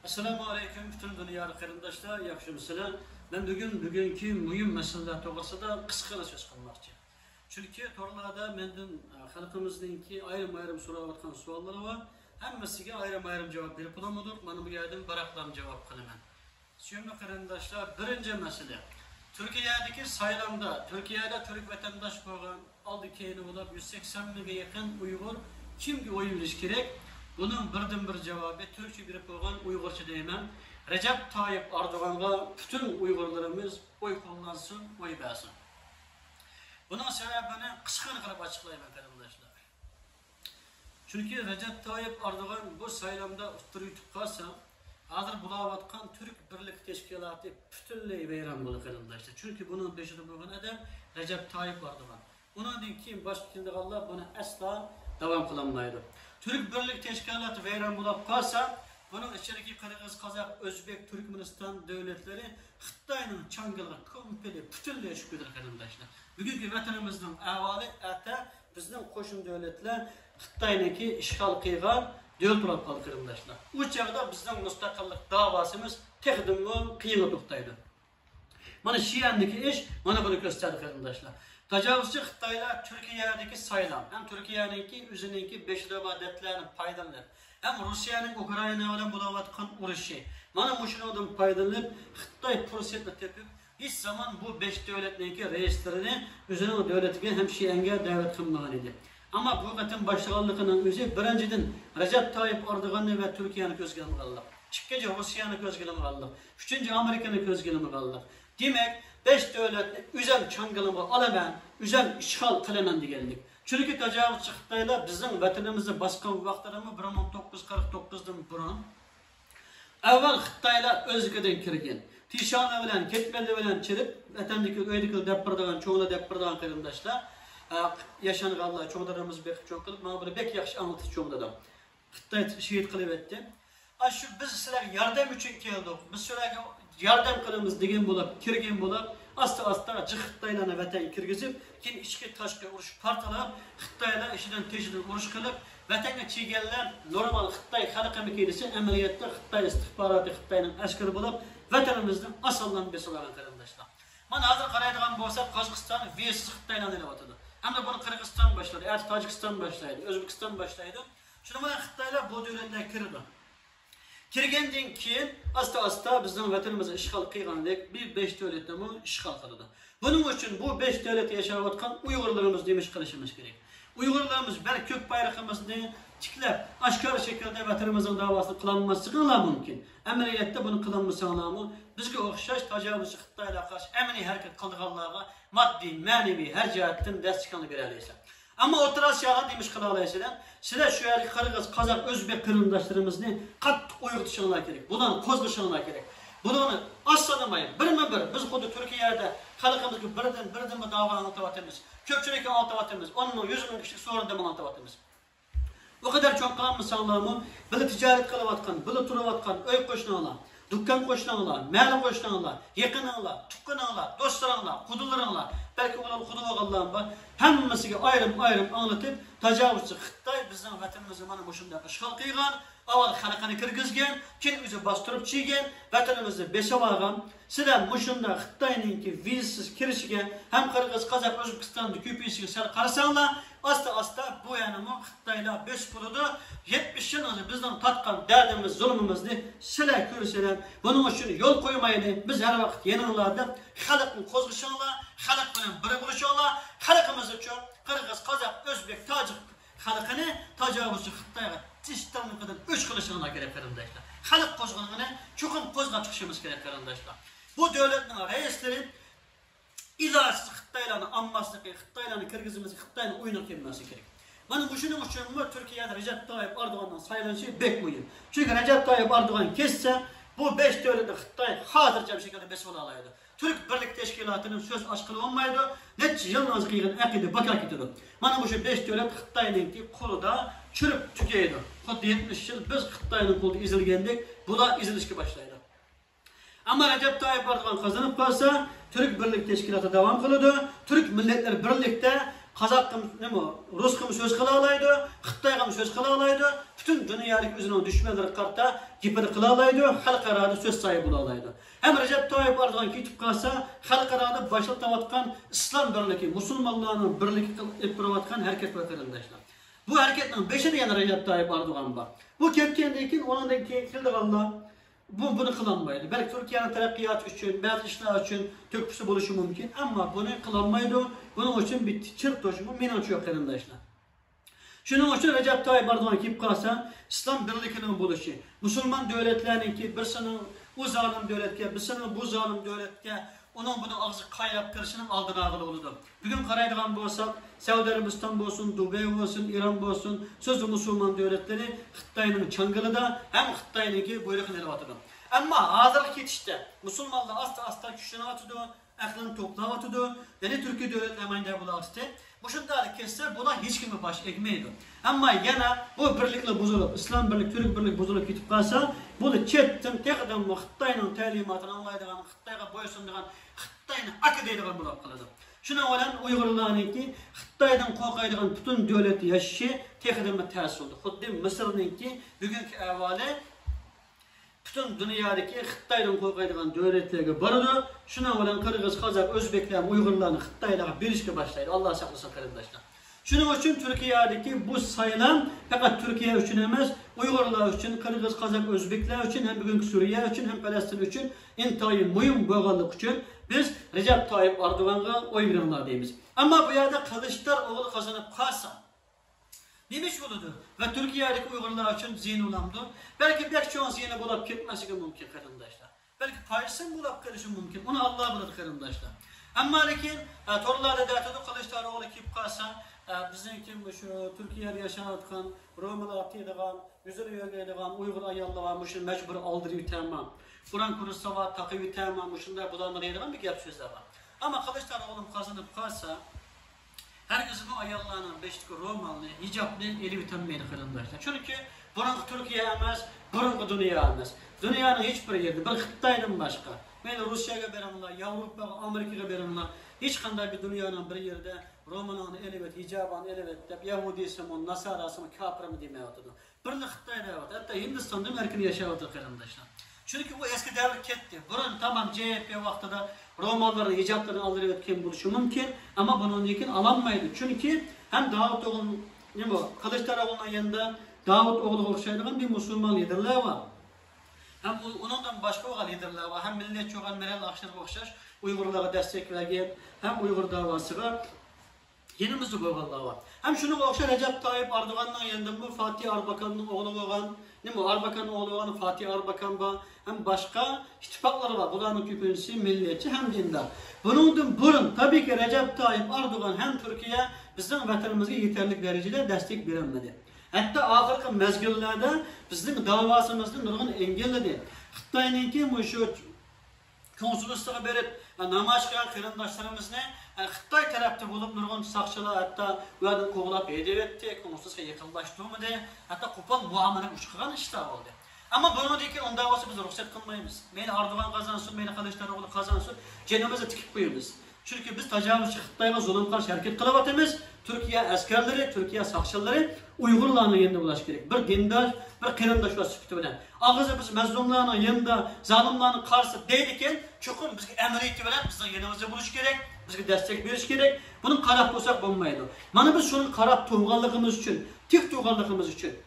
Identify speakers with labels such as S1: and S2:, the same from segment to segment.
S1: Assalamu alaikum bütün dünya qarindoshlar, yaxshimisizlar? Men bugungi muhim masalalar to'g'risida qisqacha so'z qilmoqchi. Chunki to'g'rilarda mendan xalqimizningki ayrim so'rayotgan savollari va hammasiga ayrim javob berib bo'lmadik. Mana bu yerdan baraqlam javob qilaman. Suyimli qarindoshlar, birinchi masala. Turkiyadagi saylovda, Turkiyada Türk vatandosh bo'lgan oldi-keyin bo'lib 180 mingga yaqin Uyg'ur kimga oy berish kerak? Bunun birden-bir cevabı Türkçe bir koygan Uygurca deymen. Recep Tayyip Erdoğan'a bütün Uygurlarımız oy kullansın, oy versin. Bunun sebebini kıskın kılıp açıklayayım arkadaşlar. Çünkü Recep Tayyip Erdoğan bu saylamda oturup kalsa, hazır bulavatkan Türk Birlik Teşkilatı bütünleyi veyran bulur arkadaşlar. Çünkü bunun peşinde bulunan adam Recep Tayyip Erdoğan. Onun için kim başkentinde Allah buna asla devam kılamaydı. Türk Birlik Teşkilatı veyran bulup kalsa, bunun içerideki Kırgız, Kazak, Özbek, Türkmenistan devletleri Xitay'ın çangılı, komple, bütünlüğe şükürdür arkadaşlar. Bugünkü vatanımızın evvali ete bizden koşun devletler Xitay'daki işgal kıygan devlet bulup kaldı arkadaşlar. Bu çağda bizden müstakillik davasımız tekdimli kıyılı tuktaydı. Bana Şiyan'daki iş, bana bunu gösterdi arkadaşlar. Tecavüzcü Xitaylar Türkiye'deki saylam, hem Türkiye'ninki üzerindeki beşli adetlerini paydalanıp, hem Rusya'nın Ukrayna ile bulavatkan uruşu, bana bu şundan paydalanıp, Xitay fırsatla tepip, hiç zaman bu beş devletindeki reislerini üzerine o devletine hem Şiyan'a davet kılmalıydı. Ama bu vatan başkanlığının özü birinciden Recep Tayyip Erdoğan'ı ve Türkiye'nin göz gelimi kaldı. İkinci Rusya'nın göz gelimi kaldı. Üçüncü Amerika'nın göz gelimi kaldı. Demek, beş devletli üzem çangılımı alamen, üzem işgal kılamen diyenlik. Çünkü tecavüzcü Xitaylar bizim vatanımızı baskan vaxtlarımı 1949'dan burun. Evvel Xitaylar özgüden kirgen. Tişanı bilen, ketmeli bilen çirip, vatandaki öydeki depirdagan, çoğuna depirdagan kırımdaşlar. Yaşanık Allah, çoğularımız bek çok kılıp, bana böyle bek yakış anlatış çoğunda. Xitay şehit kılıp etti. Biz sizler yardım için geldik. Biz sizler yardım kılımız degen bulup, kirgen bulup, asta Xitaylarına vatan kirgizip, kin içki taşkı uruş partalap, Xitaylar işiden teşhiden uruş kılıp, vatanga çigenler normal Xitay halkı mekidisi emeliyatta Xitay istihbaratı Xitay'ın askeri bulup, vatanımızdan asallan besalan arkadaşlar. Bana hazır karaydıgan bolsak, Kazakistan viyesiz Xitaylarına ile batıdı. Ama bunu Kırgızistan başladı, Tacikistan başlaydı, Özbekistan başlaydı. Şimdi bana Xitaylar bu devletler kirdi. Kirgenden keyin asta bizden vatanımızı işgal kıyganlık bir beş devletle bu işgal kıldı. Bunun için bu beş devleti yaşayotkan Uygurlarımız demiş kılışımız gerek. Uygurlarımız belki kök bayrağımızı çıkıp aşkar şekilde vatanımızın davasını kılanması mümkün. Emniyette bunu kılanması anlamı bizge okşaş tecavüzcü Xitaylar karşı emni hareket kıldıqanlarına maddi, manevi her cihetten destekini verilirse. Ama Orta Asya'da demiş kılalayısıyla, size şu yerli Kırgız, Kazak, Özbek kırımdaşlarımızı kattık uyurtuşanlar gerek. Bundan kozlaşanlar gerek. Bunu aslanlamayın. Bir, biz kodu Türkiye'de halkımızı birden bir dava anlatavatımız. Kökçülük anlatavatımız. Onun 100 bin kişilik sorun anlatavatımız. O kadar çok kalan insanlarımı, böyle ticaret kalavatkan, böyle turavatkan, öy koşunalar, dükkan koşunalar, mehli koşunalar, yakınlar, tukkanlar, dostlarlar, kudularlar, belki onların kudu ağalarım var. Hemmesiyle ayrım anlatıp, tecavüzcü Xitay bizden vatanımızı bana boşunda işgal kıygan, aval halkını kırgızgen, kin üzü bastırıp çiğgen, vatanımızı beşevalgan, sizden boşunda Xitay'ınki vizsiz kirişigen, hem Kırgız, Kazak, Özbekistan'da küpüyüsü sel karsanlar, asta bu yanımı Xitay'la beş kurudu, 70 yılında bizden tatkan derdimiz, zulmümüzü sile körüseler, bunun için yol koymaydı, biz her vakit yanılarda halkın kozguşanlar, halk bilen biri buluşanlar, halkımız için Kırgız, Kazak, Özbek, Tacik halkını tecavüzcü Xitay'a dişlerine kadar 3 kılışına gerek arkadaşlar. Halk kozguşanını çokum kozgan çıkışımız gerek arkadaşlar. Bu devletin reisleri İlaçsız Xitaylarını anmasını gerek, Xitaylarını Kırgız'ımızı Xitay'ın oyuna gelmesi gerek. Bana bu şunun için Türkiye'de Recep Tayyip Erdoğan'dan sayılan şey bek mühim. Çünkü Recep Tayyip Erdoğan kesse bu 5 devleti Xitay hazırca bir şekilde besbol alaydı. Türk Birlik Teşkilatı'nın söz aşkılı olmaydı. Netice yalnız kıyın akide bakar gidiyordu. Bana bu şu 5 devlet Xitay'ın kolu da çürüp tükeydi. Hatta 70 yıl biz Xitay'ın kolu izilgendik. Bu da izilişki başlaydı. Ama Recep Tayyip Erdoğan kazanıp kalsa Türk Birlik Teşkilatı devam kılıyordu. Türk milletler birlikte Kazakım, Ruskım söz kıla alaydı, Xitay'ım söz kıla alaydı, bütün dünyalik özünün düşmanları kartta gipir kıla alaydı, halkarada söz sahibi bula alaydı. Hem Recep Tayyip Erdoğan kitip kalsa, halkarada başlatavatkan İslam birliği, Musulmanların birliği etpiravatkan hareket var kardeşler. Bu hareketin beşini yana Recep Tayyip Erdoğan var. Bu kepkendeki, onun da kildi Allah. Bunu kılanmaydı. Belki Türkiye'nin terakkiyatı için, bazı işler için töküsü buluşu mümkün ama bunu kılanmaydı. Bunun için bir çırp toşumu minanç yok kardeşler. Şunun için Recep Tayyip Erdoğan ki kalsa İslam birliğinin buluşu, Müslüman devletlerin ki birisinin o zalim devletke, birisinin bu zalim devletke, onun bunu ağzı kayap kırışının aldığını ağırlı oldu. Bugün karaydıgan olsak, Saudi Arabistan olsun, Dubai olsun, İran olsun, sözlü Müslüman devletleri Xitay'ın çangılıda hem Xitay'ın ki buyrukunu ele atıdı. Ama hazırlık yetişti. Müslümanlar asta güçlerini atıdı, aklını toplama atıdı. Yani Türkiye devletlerinde bulaştı. Bu şunları kesse buna hiç kimi baş ekmeydi. Ama yana bu birlikle bozulup, İslam birlik, Türk birlik bozulup gidip kalsa, bunu çettim, tekrar Xitay'ın talimatını anlaydıgan, Xitay'a boysunduğun, Xitay'ın akı deydigan bulup kaladı. Şuna olan Uygurlar'ın ki Xitay'dan korkaydıgan bütün devleti yaşışı tekrar tersi oldu. Xuddi Mısır'ın ki bugünkü evvali bütün dünyadaki Xitay'dan korkaydıgan devletlerine barıdı. Şuna olan Kırgız, Kazak, Özbekler, Uygurlar'ın Xitay'la birleşke başlaydı. Allah saklasın kardeşler. Şunun için Türkiye'deki bu sayılan fakat Türkiye için emez, Uygurlar için, Kırgız, Kazak, Özbekler için, hem bugünkü Suriye için, hem Palestin için intayı mühim bağlılık için biz Recep Tayyip Erdoğan'a oy verenler deyimiz. Ama bu yerde Kılıçdaroğlu kazanıp kalsa demiş oldu ve Türkiye'deki Uygurlar için zihin olamdı. Belki çoğun zihni bulup gitmesi mümkün kardeşler. Belki payısın bulup karışı mümkün. Onu Allah buladı kardeşler. Ama lakin torlarda dertede Kılıçdaroğlu kip kalsa bizden kim şu Türkiye'de yaşanatkan, Romalı atıydıgan, yüzünü yögeydigan, Uygur ayyallamışın mecbur aldırıyı tamam. Kur'an kursa var, takıyı tamam, şunlar bulanları yedigan bir gap sözler var. Ama Kılıçdaroğlu kazanıp kalsa, herkesin o ayyallanan beşlik Romalı, hicaplı eli bitemeydi kardeşler. Çünkü burunku Türkiye emez, burunku dünya emez. Dünyanın hiçbir yerde, bir Xitay'dan başka. Meyli Rusya'ya verenler, Avrupa, Amerika'ya verenler, hiç kanday bir dünyanın bir yerde Roman'ın elivet, hicabanı elivet deyip Yahudiysi, Nasarası, Kapır'ı demeye oturdu. Birlik Xitay'da var. Hatta Hindistan'da merkini yaşayadı kardeşler. Çünkü bu eski devir ketti. Burun tamam CHP vaxtıda Romalıların hicaplarını aldırıp kim buluşu mümkün ama bunun için alanmaydı. Çünkü hem Davutoğlu'nun, Kılıçdaroğlu'nun yanında Davutoğlu okşaydıgan bir Müslüman liderler var. Hem onundan başka olan liderler var. Hem milliyetçi olan Meral Akşener'e okşaş Uygurlara destek vergen, hem Uygur davasına yenimizde koyganlar var. Hem şunu okşar Recep Tayyip Erdoğan'ın yanında bu Fatih Erbakan'ın oğlu olan, Erbakan'ın oğlu olan Fatih Erbakan var. Hem başka ittifakları var. Bunların küpüncüsü milliyetçi hem dindar. Bunun burun tabii ki Recep Tayyip Erdoğan hem Türkiye bizim vatanımıza yeterli derecede destek veremedi. Hatta ahırkı mezgillerde bizim davasımızda nurgun engelledi. Xitay'ın ki şu konsolosluğa berip namaç kılan kırındaşlarımız Xitay tarafta bulup nurgun sakçılar hatta bu yerden kovulap edevetti, konsolosluğa yakınlaştırmadı, hatta kupal muamele uçkıgan işler oldu. Ama bunu değil ki onun davası biz ruhsat kılmayız. Beni Erdoğan kazansın, beni Kılıçdaroğlu kazansın, cenabımıza tikip koyuyoruz. Çünkü biz tecavüzçü Xitay'a zulüm karşı hareket kılavatımız, Türkiye askerleri, Türkiye sakçıları Uygurlarının yanında ulaş gerek. Bir dindar, bir kırındaş var süpütü bilen. Ağızı biz mezlumlarının yanında, zalimlarının karşı değilken, çokun bizge emriyeti veren bizden yanımızda buluş gerek, bizge destek veriş gerek. Bunun karap olsak olmaydı. Bana biz şunun karap tuğganlığımız için, tik tuğganlığımız için,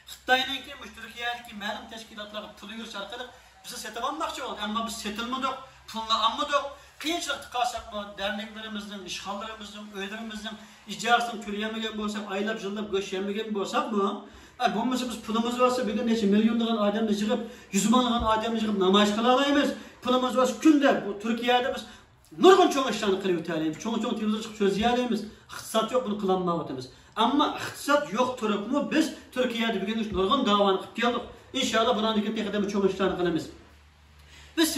S1: Xitay'ın kimmiş, Türkiye'deki məlum teşkilatları pulu yürüş arkalık bize setevanmakçı oldu. Ama biz setilmedik, pulunu almadık. Kıyınçılık tıkarsak mı, derneklerimizden, işgallerimizden, öylerimizden, icarısını türeyemegen bolsak, aylap, yıllap, göç yemegen bolsak mı? Bulmasa biz pulumuz varsa bir gün neçe milyonluğun adamla çıkıp, yüzmanlığın adamla çıkıp namaş kılalayımız. Pulumuz varsa günde bu Türkiye'de biz nurgun çoğun işlerini kılıyor taleyimiz. Çoğun televizyon çıkıp söz yiyaleyimiz. İktisat yok bunu kılanmavatımız. Ama iktisat yok durup mu biz Türkiye'de bir gün nurgun davanı kıp geldik. İnşallah bundan dikkat tekrar çoğun işlerini kılımız. Biz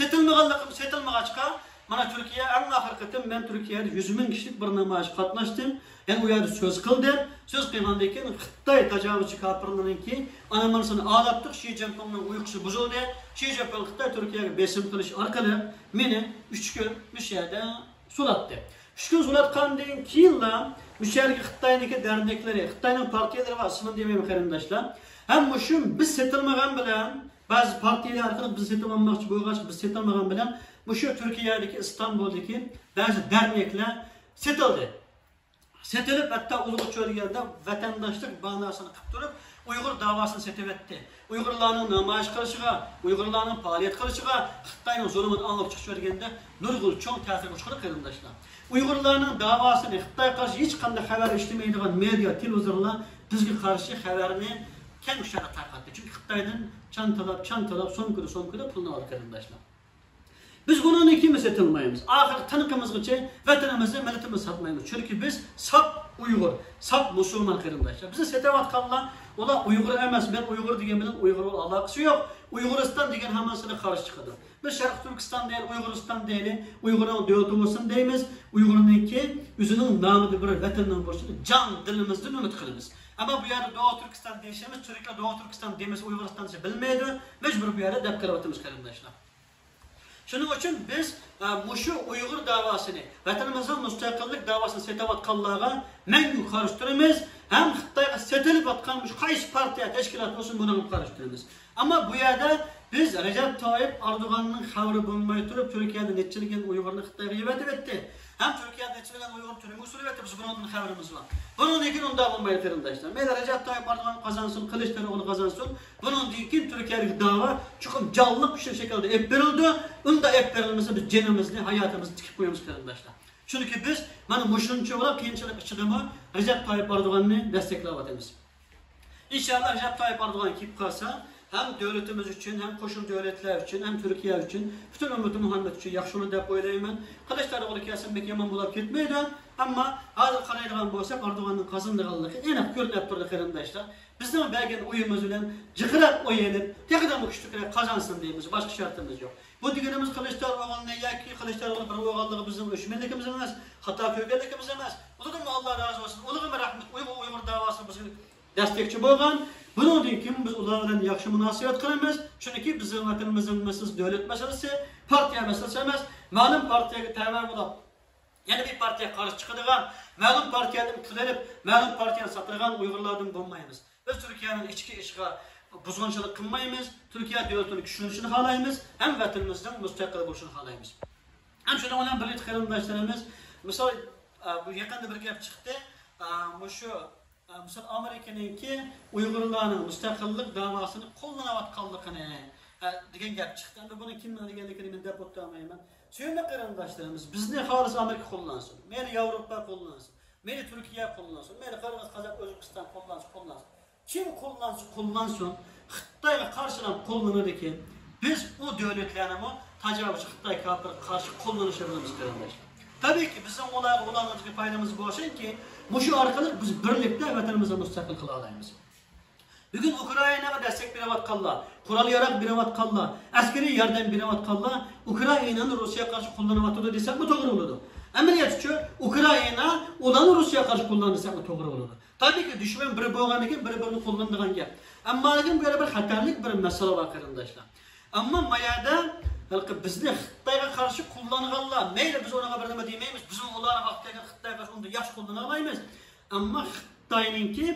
S1: setilmağaçka mana Türkiye en ahırkıtım ben Türkiye'de 100.000 kişilik bir namaş katlaştım. Yani o yerde söz kıldım. Söz kıymandayken Xitay tecavüzçü kapırlarının ki anamanısını ağlattık. Xi Jinping'in uykusu bozuldu. Xi Jinping Xitay Türkiye'ye besim kılış arkalı beni 3 gün bir şeyde sulattı. 3 gün so'latgandan keyinla müşerki Xitoyniki dernekleri, Xitoyning partiyaları var, ismini demeyeyim qarindoshlar. Hem şu biz setilmagan bilan, bazı partiyalar orqali biz setilmoqchi bo'lgach, biz setilmagan bilan şu Türkiye'deki, İstanbul'daki bazı dernekler setildi. Setilip hatta Ulug'u çölgende vatandaşlık bağnasını qilib turib, Uyghur davasını setib etdi. Uyg'urlarning namoyish qilishiga, Uyg'urlarning faoliyat qilishiga, Xitoyning zulmini anglab chiqib berganda nurgul cho'ng ta'sir ko'rsatdi qarindoshlar. Uyg'urlarning davosini Xitoy qarshi hech qanday xabar eshitmaydigan media, televizorlar bizga qarshi xabarni keng ko'chada tarqatdi. Chunki Xitoydan chantalab, so'mkida pulni oldi qarindoshlar. Biz bunun ikimiz setilmaymiz. Ahir tanıkımızgıça vatanımızı, milletimizi satmaymiz. Çünkü biz sap Uygur, sap Müslüman qarindoshlar. Bizi setevatkanlar, ola Uygur emas, ben Uygur degen bilen Uygur alakası yok. Uyguristan degen hamasına karşı çıkıdı. Biz Şarkı Türkistan değil, Uyguristan değil, Uygur'un devletimisin deymiz. Uygur'unki yüzünün namıdı bir vatanının borçlu can dilimizden ümit kılımız. Ama bu yerde Doğu Türkistan deyişimiz, Türkiye Doğu Türkistan demesi Uyguristan'ı bilmeydi. Mecbur bu yerde depkaravatımız qarindoshlar. Şunun için biz şu Uygur davasını, vatanımızın müstakillik davasını setevatkanlığa mengü karıştırırız. Hem Xitoyga setilip atkan qaysi partiya teşkilat olsun bunu karıştırırız. Ama bu yerde biz Recep Tayyip Erdoğan'ın xabari bulmay turib Türkiye'de netçiligen Uygur'unu Xitoyga yevetip etti. Hem Türkiye'de netçiligen Uygur türünü usulü etti, biz bunun xabarimiz var. Bunun için onda bulmay qarindoshlar. Meyli Recep Tayyip Erdoğan kazansın, Kılıçdaroğlu kazansın. Bunun için Türkiye'deki dava çok canlı bir şekilde ep verildi. Onda ep verilmesi biz cenimizni, hayatımızı tikip koyuyoruz qarindoshlar. Çünkü biz mana mushuncha bo'lib qiyinchilik ichidami Recep Tayyip Erdoğan'ı desteklayapmiz. İnşallah Recep Tayyip Erdoğan kelib qolsa, hem devletimiz için, hem qo'shni devletler için, hem Türkiye için, bütün ümmeti Muhammed için yaxshilik deb o'ylayman. Kılıçdaroğlu kelsa pek yomon bo'lib ketmaydi, ammo hozir qaraydigan bo'lsak, Erdo'g'anning qazandiganligi aniq ko'rinib turdi qarindoshlar. Bizning bergan o'yimiz bilan jiqrab o'yilib, texnik kuchliklar qazansın deymiz, boshqa shartimiz yo'q. Bu deganimiz Kılıçdaroğlu'na yoki Kılıçdaroğlu bir o'g'illig'i bizning o'shmanligimiz emas, xato ko'rganligimiz emas. Ulardan Alloh razı olsun. Ularga rahmat. Uyg'ur davası bizga destekçi bo'lgan. Bundan kim biz ular bilan yaxshi munosabat qilamiz. Chunki bizning vatanimizning meselesi devlet meselesi, partiya meselesi emas. Ma'lum partiyaga tabi bo'lib, yana bir partiya qarshi chiqadigan, ma'lum partiyadan qilinib, ma'lum partiyani sotadigan Uyg'urlardan bo'lmaymiz. Biz Turkiyaning ichki ishiga buzg'unchilik qilmaymiz. Turkiya davlatining kuchlanishini xohlaymiz, ham vatanimizning mustaqil bo'lishini xohlaymiz. Ham shundan bilan birlikda qarindoshlarimiz, misol bu yaqinda bir gap chiqdi. Şu misal Amerika'nınki Uygurlarning mustaqillik davasını qo'llanayotganligini degan gap chiqdi. Endi buni kim deganligini men deb o'tmayman. Suyunli qarindoshlarimiz, bizni xolis Amerika qo'llansın, meni Yevropa qo'llansın, meni Turkiya qo'llansın, meni Qirg'iz, Qozoq, O'zbekiston qo'llansın. Kim qo'llansın, Xitoyga qarshilanib qo'llanadi ekan, biz u davlatlarni tajribasi Xitoy qarshi qo'llanishimiz kerak. Tabii ki bizim ularga faydamız bo'lsin ki, şu orqali biz birlikte vatanimizni mustaqil qila olamiz. Bugün Ukraynaga destek berayotganlar, qurol yarog berayotganlar, askeriy yordam berayotganlar Ukraynani Rossiyaga qarshi qo'llanyapti desakmi to'g'ri bo'ladi. Amaliyotchi Ukrayna ularni Rossiyaga qarshi qo'llansa to'g'ri bo'ladi. Tabii ki düşman biri bo'lganidan keyin bir-birini qo'llanadigan gap. Ammo lekin bu bir xatarlik bir masala bor qarindoshlar. Ammo mayada bizni Xitoyga qarshi qo'llanganlar, mayli biz ularga bir nima demaymiz, biz ularga vaqtida Xitoyga unda yaxshi qo'llana olmaymiz. Ammo Xitoyninki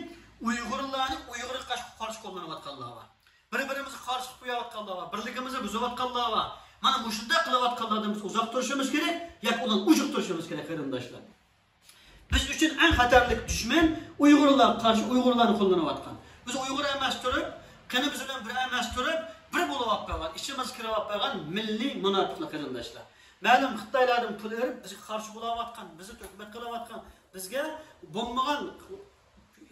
S1: Uyg'urga qarshi qo'llanayotganlar var. Bir-birimizni qarshi qo'yayotganlar var, birligimizni buzayotganlar var. Mana bu shunday qilayotganlardan biz uzoq turishimiz kerak, yoki ulardan uzoq turishimiz kerak qarindoshlar. Biz uchun eng xatarli dushman Uyg'urlar qarshi Uyg'urlarni qo'llanayotgan. Biz Uyg'ur emas turib, qani biz bilan bir emas turib, bir bo'lib qolgan, ishimiz kirib qolgan milliy munofiqlar qarindoshlar. Ma'lum Xitoylarning puli erib bizga qarshi bo'layotgan, bizni to'kmat qilayotgan, bizga bo'lmagan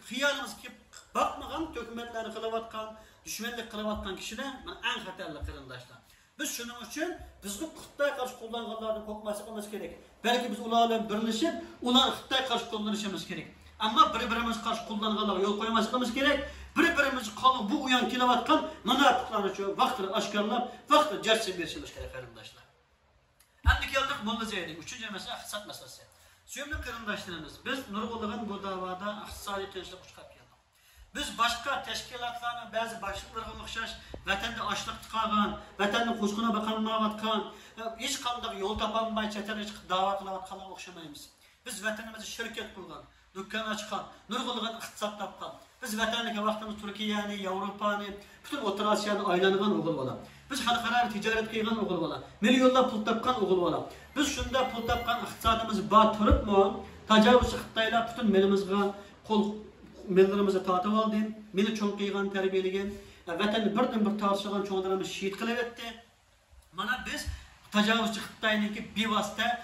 S1: xiyonimiz kelib bakmagan to'kmatlarni qilayotgan, dushmanlik qilayotgan kishilar eng xatarli qarindoshlar. Biz shuning uchun bizni Xitoy qarshi qo'llanganlardan qo'rqmasligimiz kerak. Balki biz ular bilan birlashib, ular Xitoy qarshi qo'llanishimiz kerak. Ammo bir-birimiz qarshi qo'llanganlarga yo'l qo'ymasligimiz kerak. Bir-birimiz qolib bu uyan kelayotgan munofiqlar uchun vaqtni oshkorlab, vaqtni jarchi berishimiz kerak qarindoshlar. Endi keldik Mo'llazayga, 3-chi masala iqtisod masalasi. Suyumli qarindoshlarimiz, biz nurg'unlagan bu davada iqtisodiy tinchlik chiqib keldik. Biz başka teşkilatlarning ba'zi başliqlariga o'xshash vatanda ochliq tiqagan, vatanning qo'shqina baqanmayotgan, hech qanday yo'l topolmay chetga chiqib da'vo qilayotganlarga o'xshamaymiz. Biz vatanımızı şirket kurgan, dükkan açkan, nurgulgan iqtisat tapkan. Biz vatandaki vaxtımız Türkiye'ni, Avrupa'ni, bütün Orta Asya'ni aylangan oğul bola. Biz xalqaro ticaret qilgan oğul bola. Milyonlab pul tapkan oğul bola. Biz şunda pul tapkan iqtisadımızı batırıpmı? Tajavuzchi Xitoylar bütün melimizga qo'l mellarimizni tatib oldi. Meni cho'ng qiygan, tarbiyalagan, vatanni birdan-bir tortishgan cho'nglarimiz shahid qilib etdi. Mana biz tajavuzchi Xitoyniki bevosita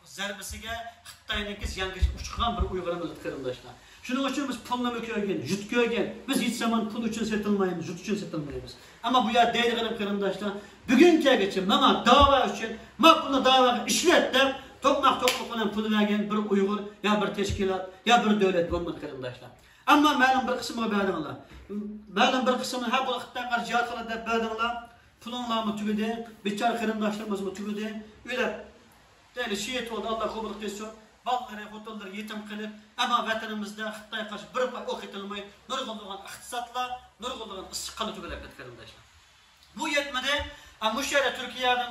S1: zarbasiga Xitoyniki ziyonkech uchgan bir Uyg'urimiz qarindoshlar. Shuning uchun biz pulni ko'rgan, yut ko'rgan. Biz hech zamon pul uchun setilmaymiz, yut uchun setilmaymiz. Ammo bu yer deydiganim qarindoshlar, bugungacha mana da'vo uchun, mana pulni da'voga ishlat deb tokmak bilan pul vergen bir Uygur ya bir teşkilat ya bir devlet bo'lmaydi qarindoshlar. Ammo ma'lum bir qismi berdinglar. Ma'lum bir qismi ha bu Xitoyga jihad qiladi deb berdinglar. Pulinglarni tugidi, bichar qarindoshlarimizni tugidi. Ular deyli shiyet oldu, Allah qabul qilsin. Balları, xotinlar yetim qilib, ammo vatanimizda Xitoyga qarshi bir pay o'q etilmay, nurg'ulgan iqtisodlar, nurg'ulgan issiqlik tugilib ketdi qarindoshlar. Bu yetmedi. Ammo shu yerda Turkiyada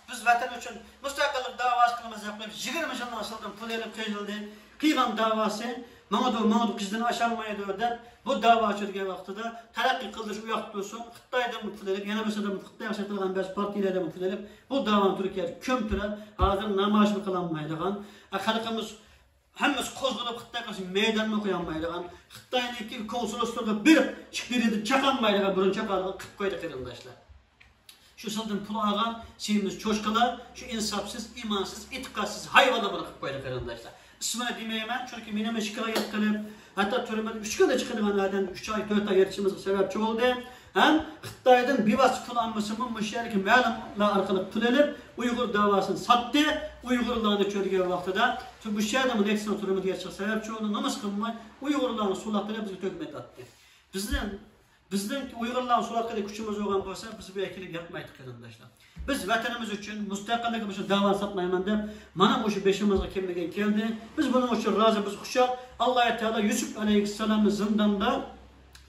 S1: biz vatan uchun mustaqillik davası qilamiz deb 20 yildan asıldan pul elib qo'yildi. Qiygan davası mağdu qizdan aşalmaydı deb bu dava çürgen vaqtida taraqqiy qilish u yoqda bo'lsin, Xitoydan pul elib, yana bo'lsa Xitoyga satilgan ba'zi partiyalardan pul elib, bu davani Turkiyada ko'mtirib, hozir namoyish qilinmaydigan, xalqimiz hammasi qo'zg'alib Xitoyga qarshi maydonni qo'yolmaydigan, Xitoyniki konsuloslarga bir chiqdirib chaqanmaydigan burun chaqalib qilib qo'ydi qarindoshlar. Şu sıldan pul ağam, şeyimiz çoşkalar, şu insafsız, imansız, itikatsız hayvanla bırakıp koydu qarindoshlar. İsmini demeyemem çünkü benim şikayet kılıp, hatta türümden 3 günde çıkıdığım nereden 3 ay 4 ay yetişimizin sebepçi oldu. Hem Xitoydan bevas pul almasının müşteriki ma'lumlar arkalık pul elib, Uygur davasını sattı, Uygurlarını çölge vaxtıda. Çünkü bu şeyde bu neksine türümü gerçek sebepçi oldu, namaz kılmay, Uygurlarını sulakları bizi tökmet attı. Bizden Uygurlar'ın sulakada gücümüz olan olsa biz bu ekilik yapmaydık qarindoshlar. Biz vatanımız için müstakillik için dava satmayman deb mana o'sha beşimizga kelmagan keldi. Biz bunun için razı, biz xushal. Allah Teala Yusuf aleyhisselam'ın zindanda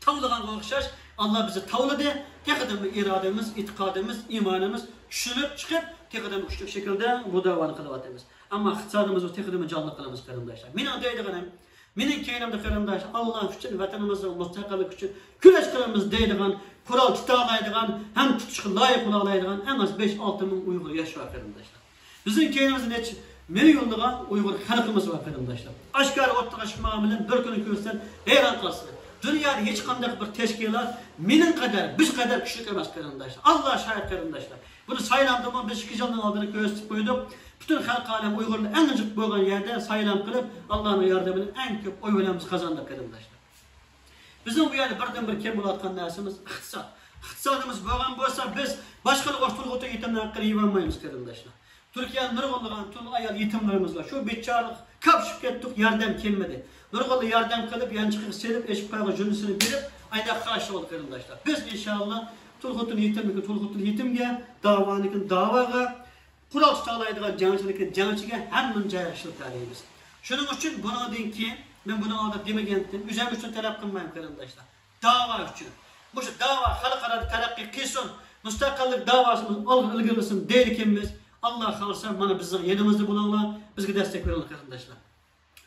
S1: tavlaganga o'xshash Allah bizi tavladı. Tekrar irademiz, itikadımız, imanımız tushunib chiqib, tekrar kuchli şekilde bu davani qilyapmiz. Ammo iqtisodimizni tekrar jonli qilamiz qarindoshlar. Men deydiganim, mening keyinimda qarindosh Allah uchun, vatanimizning mustaqillik uchun kurash qilamiz deydigan, Kur'an kitaplaydigan, hem tutuşqa loyiq bo'laydigan en az 5-6 ming Uyg'ur yashaydi qarindoshlar. Bizning keyinimizda necha milyonlagan Uyg'ur xalqimiz bor qarindoshlar. Oshkor o'ttiga chiqmagan bilan bir kuni ko'rsan hayron qolasiz. Dunyoda hech qanday bir tashkilot mening qadar, biz qadar kuchli emas qarindoshlar. Allah shahid qarindoshlar. Bunu saylamda biz 2 yildan oldin ko'rsatib qo'ydik. Bütün halk alem Uygurlar en azıcık bo'lgan yerde saylam qilib, Allah'ın yardımıyla en ko'p oy bilan qozondik qarindoshlar. Bizim bu yerda birdan-bir kim bo'layotgan narsamiz iqtisod. Iqtisodimiz bo'lgan bo'lsa, biz boshqalar orqali yetimlar haqini yeyolmaymiz qarindoshlar. Turkiyaning nurg'ulgan tul ayol yetimlarimiz var. Şu bechoralik kapishib ketdik, yordam kelmadi. Nurg'ulli yordam qilib, yanchiqqa selib, eshib qo'ygan junisini berib, ayda qarshi bo'ldi qarindoshlar. Biz inshaalloh Turg'utun yetimga, davonikin davoga, Qurol tutallaydigan jangchiga hamma joyga talaymiz. Shuning uchun bundan keyin men buni oldin demagandim. O'zim uchun talab qilmayman qarindoshlar. Da'vo uchun. Bu da'vo xalqaro taraqqiy qilsin, mustaqillik da'vosimiz ilgarilasin deylikimiz. Allah xolsa mana bizning yanimizda bo'linglar, bizga destek beringlar qarindoshlar.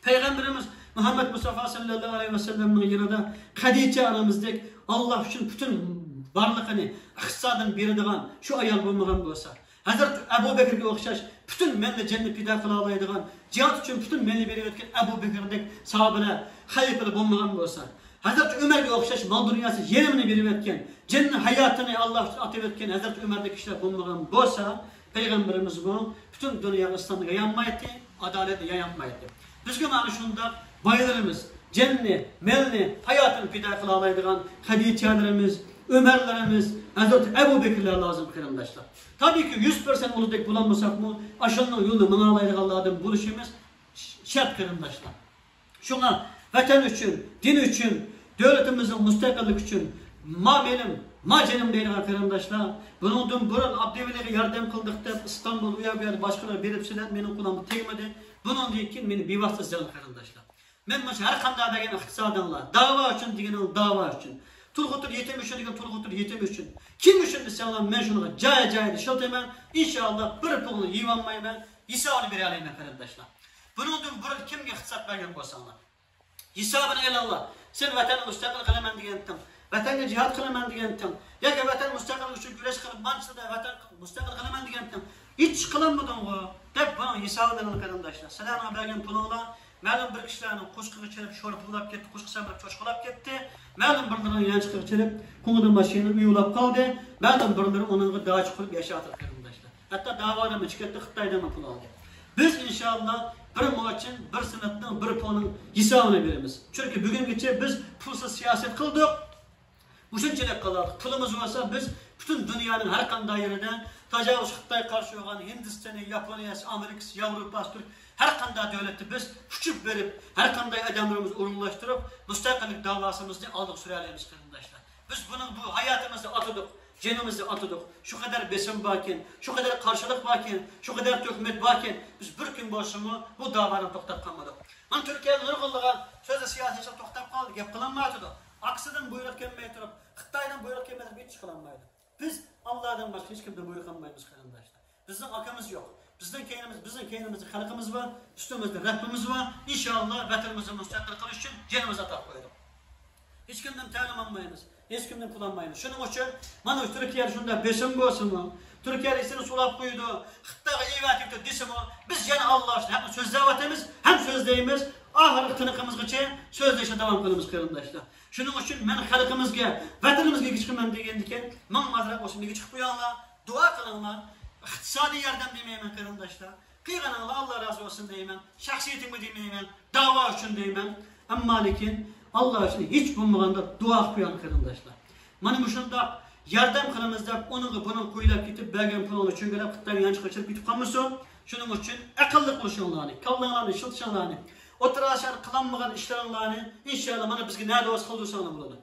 S1: Payg'ambarimiz Muhammad Mustafa sallallohu alayhi vasallamning yanida Xadicha onamizdek Allah uchun bütün barliqini, iqtisodini beradigan shu ayol bo'lmagan bo'lsa, Hazret Ebu Bekir'e o'xshash bütün menni cennet pida qila oladigan, jihad uchun bütün menni berib o'tgan Ebu Bekir'dek sahobalar xalifalar bo'lmagan bo'lsa, Hazret Ömer'e o'xshash mol dunyosi yerimini berib o'tgan, cennet hayotini Allah uchun atib o'tgan Hazret Ömer'dek kishilar bo'lmagan bo'lsa, Peygamberimiz bu bütün dünya İslam'da yayanmaydı, adaletli yayanmaydı. Bizga mana shunda boylarimiz, cennet, melni, hayotini pida qila oladigan Hadichalarimiz, Ömerlerimiz, Hazreti Ebu Bekirler lazım qarindoshlar. Tabii ki 100% uludek bulanmasak mı, aşağının yolunu manalaydiganlardan buluşumuz şart qarindoshlar. Şuna vatan üçün, din üçün, devletimizin müstakillik üçün, ma benim, ma canım deydigan qarindoshlar. Bundan burun Abdeveli'ye yardım kıldık deb İstanbul uya başkalar beripsiler, mening qulamga tegmadi. Bundan keyin meni bevosita izlagan qarindoshlar. Men mana har qanday degan iqtisodiylar, da'vo uchun degan da'vo uchun. Turg'utur yetim üçün degan Turg'utur yetim üçün. Kim üçün desalar men shunga joy-joyda ishlatayman. İnşallah bir pulni yeyolmayman, hisobini bera olaman qarindoshlar. Bunundan burun kimge hissat vergen bolsaňlar. Hisabını elallah. Sen vatanı müstakil kılaman digendim. Vatanga cihat kılaman digendim. Ýa-ki vatan müstakil üçin güreş kılıp mançyda vatan müstakil kılaman digendim. Hiç kılanmadın go. Dep bana hisabyny karandaşlar. Selam bergen pulunla ma'lum bir kişilerning qo'shqig'i chirib sho'rpulab ketdi, qo'shqi sabrab cho'shqilab ketdi. Ma'lum birlarining yanchiqig'i chirib, ko'ngildan mashina uyulab qoldi. Ma'lum birlari onunga daj qilib yashatdi karandaşlar. Hatta davodan chiqdi, Xitoydan pul oldi. Biz inşallah bir moçin, bir sınıfdan bir puanın hesabını verimiz. Çünkü bugünküçe biz pulsuz siyaset kıldık. Uşunçalık kılardık. Pulumuz varsa biz bütün dünyanın her kanday yerinde tecavüz Xitay karşı olan Hindistan'ı, Japonya'sı, Amerika'sı, Avrupa'sı, her kanday devleti biz küçük verip, her kanday adamlarımızı urunlaştırıp, müstakillik davasımızı aldık süreliyemiz kırımdaşlar. Biz bunun bu hayatımızda atıdık. Cenimizi atıdık. Şu kadar besim varken, şu kadar karşılık varken, şu kadar tökmet varken biz bir gün boşumu bu davanı toktap kalmadık. Ama Türkiye'nin ırgınlığa sözde siyasetçi toktap kaldı. Gep kılanmaydı. Aksıdan buyruk gelmeye durup, Xitaydan buyruk gelmeye durup hiç kılanmaydı. Biz Allah'dan başka hiç kimden buyruk almayız kardeşler. Bizden akamız yok. Bizim kendimizde halkımız var, üstümüzde Rabbimiz var. İnşallah vatanımızı müstakil kılış için canımıza tak koyduk. Hiç kimden talim almayınız. Hiç kimden kullanmayınız. Şunun için, bana Türkiye şunda besim bolsun mu? Türkiye isini sulap koydu. Xitayga evatikti desin mi? Biz yana Allah aşkına hem sözlevatemiz hem sözleyimiz. Ahir tınıkımızgacha sözleşe devam kılımız kardeşler. Şunun için men halkımızga, vatanımızga geçkimen degendiken, men mazrak olsun diye çıkıp uyanlar, dua kılınlar. İktisadi yardım demeymen kardeşler. Kıygananlar Allah razı olsun deymen. Şahsiyetimi demeymen. Dava için deymen. Amma lekin Allah için hiç bulmaganda dua kıyan kardeşler. Mana şunda yardım kılımızda onu bunun koyulap gidip bergen pulunu çünkü Xitaydan yanlış kaçırıp gidip kalmışsın. Şunun için akıllı kılışanlarını, kallığlarını, şıltışanlarını, oturuşan kılanmagan işlerini inşallah mana bizge näde olsa kıldırsanlar bulady.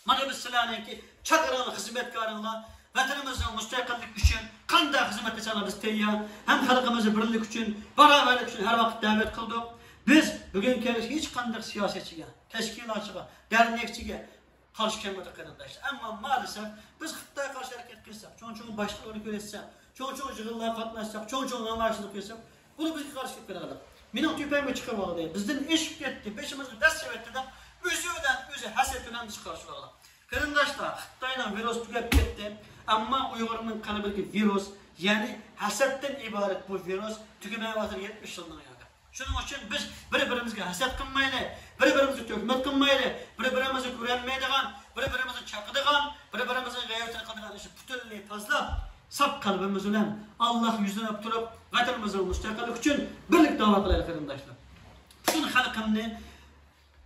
S1: Mana biz sizlarning ki çakıran hizmetkarlar vatanımızın müstakillik için kanda hizmet etseler biz teýýär. Hem halkımızı birlik için, beraberlik için her vakit davet kıldık. Biz bugün hiç kandak siyasetçiye, teşkilatçıya, dernekçiye karşı gelmedik kardeşler. Ama maalesef biz Xitay'a karşı hareket kılsak, çoğun başlıklarını göretsek, çoğun yığınlara katlaşsak, çoğun anlaşılık etsek, bunu biz karşı gelmedik. Benim tüpemi çıkarmalı. Bizden iş gitti, peşimizde ders çevirttiler, özü hasetüden çıkarışıyorlar. Kardeşler, Xitay'dan virüs tükep gitti. Ama Uygur'un kalbindeki virüs, yani hasetten ibaret bu virüs, tükemeye batır 70 yıldan yani. Şunun için biz birbirimizge haset kılmaylı, birbirimizi tökmet kılmaylı, birbirimizi güvenmeydiğen, birbirimizi çakıdığan, birbirimizi gayretini kıldığan işi bütünlüğü fazla sap kalbimiz ile Allah yüzüne tutup vatanımızın müstakillik için birlik dava kılaylı kardeşler. Bütün halkımını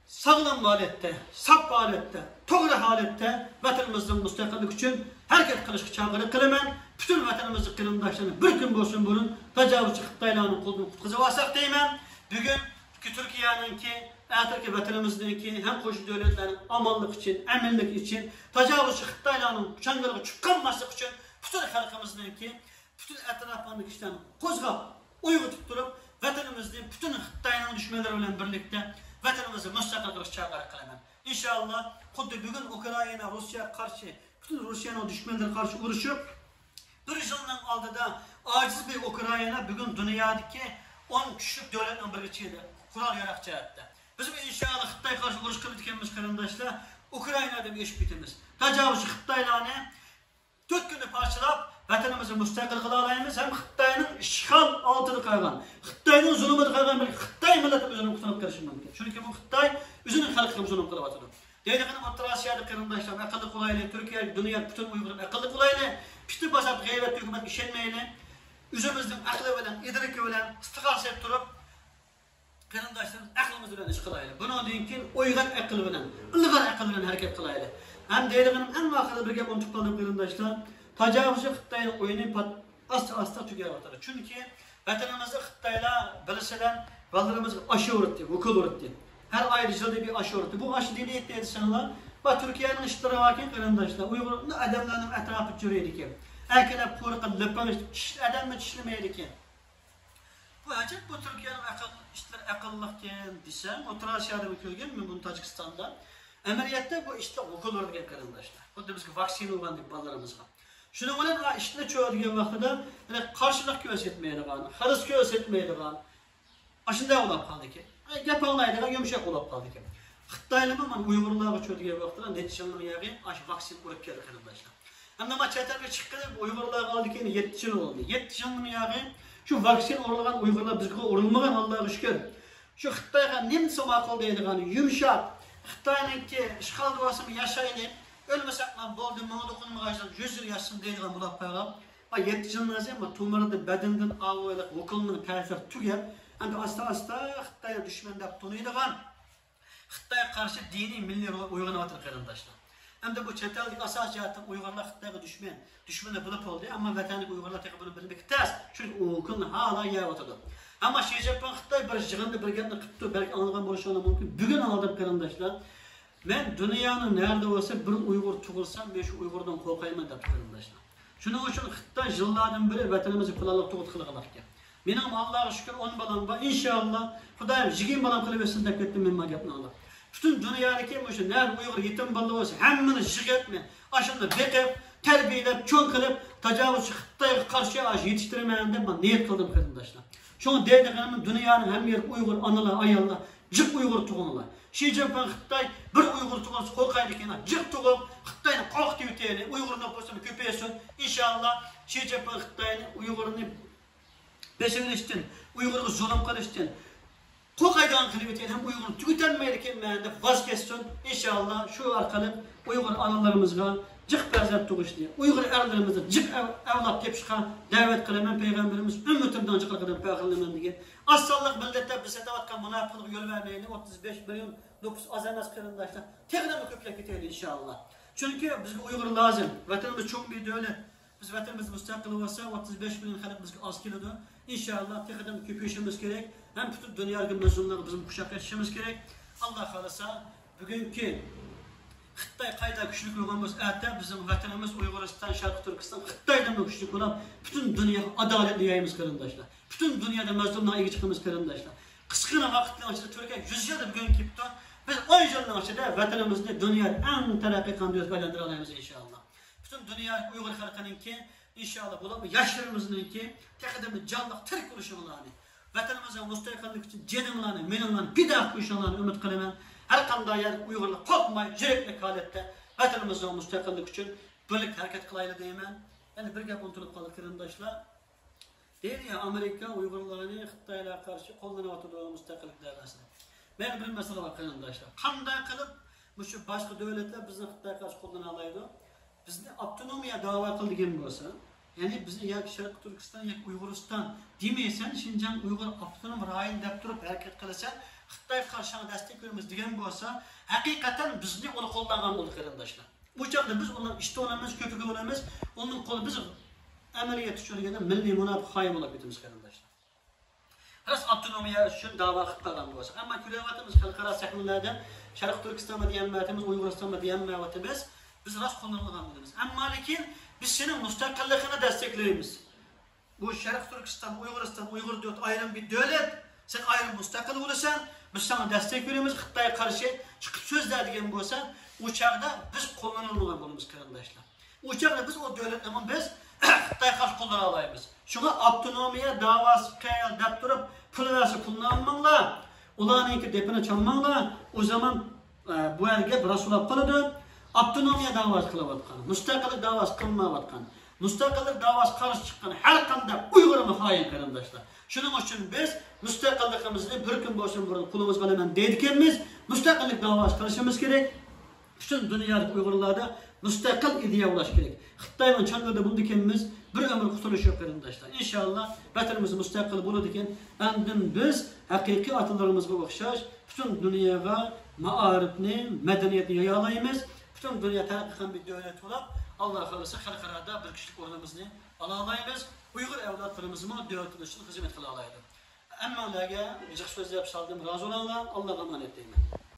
S1: sağlam halette, sap halette, doğru halette vatanımızın müstakillik için hareket kılışık çağırı kılımen, bütün vatanımızın kırımdaşlarını bir gün bolsun bunun tecavüzçü Xitaylarının kolunu kutkuzu varsak deymen. Bugün Türkiye'ninki, vatanımızdaki hem koşu devletlerin amanlık için, eminlik için, tecavüzçü Xitaylarının çangırığı çıkanmaslık için bütün halkımızdaki, bütün etrafındaki işlerini kozgap, uygu tutturup vatanımızın bütün Xitaylarının düşmeleri ile birlikte vatanımızı müstakil kılış çağırı kılımen. İnşallah kuddu bugün Ukrayna, Rusya karşı, bütün Rusya'nın düşmanları karşı uğraşıp, bir yılın aldıda aciz bir Ukrayna bugün dünyadaki 10 küçük devletle birleşiydi. Kural yaratçayattı. Bizim inşallah Xitay karşı uğraş kılıp dikemiz kardeşler, Ukrayna'da bir iş bitimiz. Tecavüzçü Xitaylarını 4 günü parçalap vatanımızı müstakil kılalayımız hem Xitay'ın işgal altını kaygan, Xitay'ın zulümünü kaygan bir Xitay milletin üzerine kutunup karışılmalıdır. Çünkü bu Xitay üzerine halkını zulüm kılavatır. Deydiğinin Orta Asya'da kardeşler akıllı kolaylı, Türkiye, dünya bütün Uygur'un akıllı kolaylı, pişti basap gayret hükümet işenmeyle, üzümüzün aklı bilen, idriki bilen, istikasep durup, kardeşlerin aklımız bilen iş kılaylı. Bunu deyin ki Uygar akıllı bilen, ılgar akıllı bilen hareket kılaylı. Hem deydiğinin en vakıda bir gep ontuklanıp kardeşler, tecavüzcü Xitay'ın oyunu asta tükevatır. Çünkü vatanımızda Xitay'la bilseler, vallarımız aşı öğretti, vukul öğretti. Her ayrıcalığı bir aşı öğretti. Bu aşı dili etti insanlar. Bak Türkiye'nin işleri varken kardeşler, Uygur'un adamlarının etrafı cüreydi ki. Erkelep korkun, löpmemiş, adamla çişlemeydi ki. Bu acayip bu Türkiye'nin işleri akıllılıkken desem, Orta Asya'da bakıyorken mi bunu Tacikistan'da. Emiriyette bu işte okul öğretken kardeşler. Bu da biz vaksini uğrandık ballarımızga. Şunu olan işte çoğalgen vaxtıda karşılık gözetmeydi kan, hırs gözetmeydi kan. Aşında olap kaldı ki. Gap ağlaydı, yumuşak olap kaldı ki. Xitaylıma man Uygurlarga çötüge vaqtlar netişanlıq yağı aş vaksin urup geldi arkadaşlar. Ama ma çeterge çıkıp Uygurlarga aldı ki 7 yıl oldu. 7 yılın yağı şu vaksin urulgan Uygurlar bizge urulmagan Allah'a şükür. Şu Xitayga nem somakıl deydiğani yumuşak. Xitayning ki işgal duasını yaşaydı. Ölmesek lan boldu mana dokunmagaysan 100 yıl yaşsın deydiğan bulap paylam. Ma 7 yılın azı ama tumarda bedenden ağlayıp okulunun təsir tüger. Endi asta Xitayga düşman dep tunuydigan. Xitayga karşı dini milli uyg'onayotgan qarindoshlar. Endi bu chet ellik asos jihatdan Uyg'urlar Xitoyga dushmani bilib oldi, ammo vatanlik Uyg'urlar tek buni bilmek tez. Chunki u kun hala yeyotadi. Ammo Xi Jinping Xitoy bir yig'inda bir gapni qilibdi, balki anlagan bo'lishi mumkin. Bugun anladim qarindoshlar. Men dunyoning nerede bo'lsa bir Uyg'ur tug'ilsam, men shu Uyg'urdan qo'rqayman deb qarindoshlar. Shuning uchun Xitoy yillardan beri vatanimizni pulalab tug'ut qilgan ekan. Mening Allohga shukr 10 balam bor. Inshaalloh Xudoyim 20 balam qilib bersin deb ketdim men gapni olib. Bütün dünyadaki şu nerede Uygur yetim balı olsa hemmini jig'etme, aşında bekep, terbiyelep, çoğun kılıp, tecavüzçü Xitayga karşı aşı yetiştirmeyen de ben niyet kıldım qarindoshlar. Şunu deydiğim dünyanın hem yer Uygur analar, ayallar, jık Uygur tuğunlar. Xi Jinping Xitay bir Uygur tuğunsa korkaydı ki, jık tuğup, Xitay'ın korktu yüteğini, Uygur'un nüfusunu köpeysin. İnşallah Xi Jinping Xitay'ın Uygur'unu besinleştin, Uygur'u zulüm kılıştın. Kokaydan kılıyeten hem Uygur tüketenmeyken mende vazgeçsin. İnşallah şu arkalık Uygur analarımızga cık berzat tuğuştu. Uygur erlerimize cık evlat tepşika davet kılamen Peygamberimiz ümmetimden cıklıkıdan peygamberlemen diye. Assallık millette bize davatkan münafıklık yol vermeyeni 35 milyon nüfus azamaz kırındaşlar. Tekrar köplek gidelim inşallah. Çünkü bize Uygur lazım. Vatanımız çok bir devlet. Biz vatanımız müstakil olsa 35 milyon halk bizge az kilodu. İnşallah tekrar köpüşümüz gerek. Hem bütün dünyadaki mezunları bizim kuşak yaşamamız gerek. Allah kalırsa bugünkü Xitay kayda güçlük olmamız eğitim bizim vatanımız Uyguristan, Şarkı Türkistan, Xitay'dan da güçlük olan bütün dünya adaletli yayımız karındaşlar. Bütün dünyada mezunluğa iyi çıkımız karındaşlar. Kıskına vakitle içinde Türkiye 100 yılda bugün kipti. Biz 10 yılın içinde vatanımızda dünyada en terakki kandiyot baylandıralayımız inşallah. Bütün dünya Uygur halkının ki inşallah bulan yaşlarımızın ki tekrar canlı Türk oluşumlarını vatanımızın müstakillik için cenimlerini, menimlerini bir daha kuşanlarını ümit kılımın. Her kanday yer Uygurlar korkmayın, yürekli halette vatanımızın müstakillik için birlik hareket kılayla değmen. Yani bir gap unutulup kalır kırındaşlar. Değil ya Amerika Uygurlarını Xitay'a karşı kullanıvatıdığı müstakillik davasını. Ben bir mesele var kırındaşlar. Kanday kılıp şu başka devletler bizim Xitay'a karşı kullanalaydı. Bizde avtonomiya dava kıldı gibi olsa. Yani bizim ya Şarkı Türkistan ya Uyguristan demeysen Şinjan Uygur Avtonom Rayin dep durup hareket kılırsan Xitay karşına destek vermemiz degen olsa hakikaten bizni onu kullangan oldu qarindoshlar. Bu çağda biz onun işte olamiz, köpüge olamiz, onun kolu biz ameliyat tushirganda milliy munofiq xoin bo'lib ketamiz qarindoshlar. Ras avtonomiya uchun da'vo qilib qolgan bo'lsa, ammo ko'ryapmiz xalqaro sahnalarda Şarkı Türkistan'da diyanmayapmiz, Uyg'uristonda diyanmayapmiz. Biz ras qo'llanilgan bo'lamiz. Ammo lekin biz senin müstakilligini desteklaymiz. Bu Şarkı Türkistan, Uyg'uriston, Uyghur diyor ayrım bir devlet. Sen ayrım müstakil olasan, biz sana destek verimiz. Xitayga karşı çıkıp sözler degen bo'lsa, o çağda biz qo'llanilgan bo'lamiz qarindoshlar. O çağda biz o devletlerin biz Xitayga karşı qo'llanalaymiz. Şuna avtonomiya davası qayal deb turib, pul versa pulni olmanglar. Ularninki depini çalmanglar. O zaman bu yerga Rasululloh qiladi. Avtonomiya davası qilayotgan, müstakillik davası qilmayotgan, müstakillik davası qarshi chiqqan har qanday Uyg'urni xoin qarindoshlar. Shuning uchun biz müstakilligimizni bir kun bo'lsin burun qulimiz bilan deydiganmiz, müstakillik davası qilishimiz kerak. Bütün dünyada Uyg'urlarda müstakil ideya ulash kerak. Xitoyning chandirda bundikanmiz, bir ömür qutulish yo'q qarindoshlar. Inshaalloh vatanimiz müstakil bo'ladi ekan, andin biz haqiqiy atalarimizga o'xshash bütün dunyoga ma'arifni, madaniyatni yoyalaymiz. Bütün dünya tarafından bir devlet olup Allah kalırsa halkarada bir kişilik ordumuzni alalaymiz. Uygur evlatlarımızı devletin için hizmet kılalaydı. Ama onlara cık söz yapıp saldım razı olanlar Allah'a emanet edeyim.